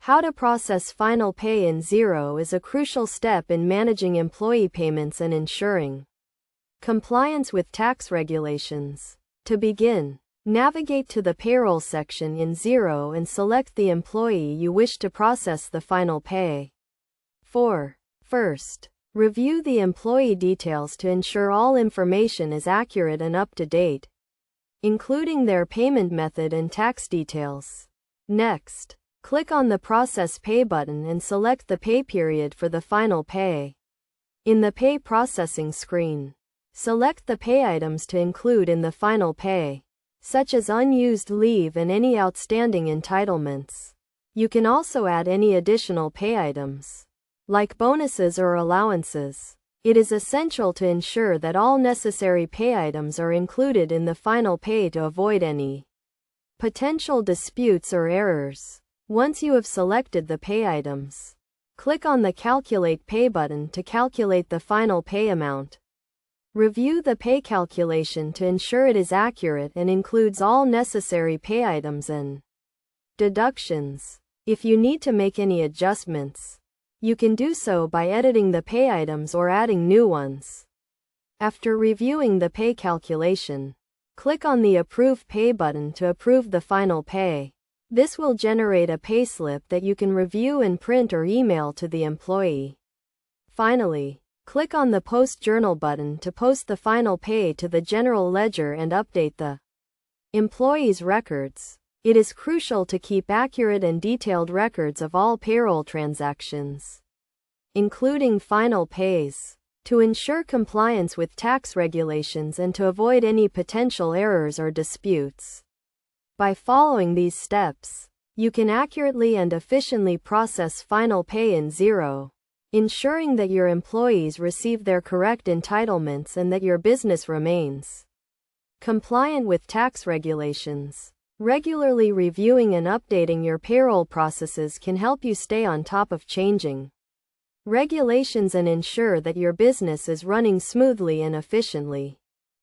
How to process final pay in Xero is a crucial step in managing employee payments and ensuring compliance with tax regulations. To begin, navigate to the payroll section in Xero and select the employee you wish to process the final pay for. First, review the employee details to ensure all information is accurate and up to date, including their payment method and tax details. Next, click on the Process Pay button and select the pay period for the final pay. In the pay processing screen, select the pay items to include in the final pay, such as unused leave and any outstanding entitlements. You can also add any additional pay items, like bonuses or allowances. It is essential to ensure that all necessary pay items are included in the final pay to avoid any potential disputes or errors. Once you have selected the pay items, click on the Calculate Pay button to calculate the final pay amount. Review the pay calculation to ensure it is accurate and includes all necessary pay items and deductions. If you need to make any adjustments, you can do so by editing the pay items or adding new ones. After reviewing the pay calculation, click on the Approve Pay button to approve the final pay. This will generate a payslip that you can review and print or email to the employee. Finally, click on the Post Journal button to post the final pay to the general ledger and update the employee's records. It is crucial to keep accurate and detailed records of all payroll transactions, including final pays, to ensure compliance with tax regulations and to avoid any potential errors or disputes. By following these steps, you can accurately and efficiently process final pay in Xero, ensuring that your employees receive their correct entitlements and that your business remains compliant with tax regulations. Regularly reviewing and updating your payroll processes can help you stay on top of changing regulations and ensure that your business is running smoothly and efficiently.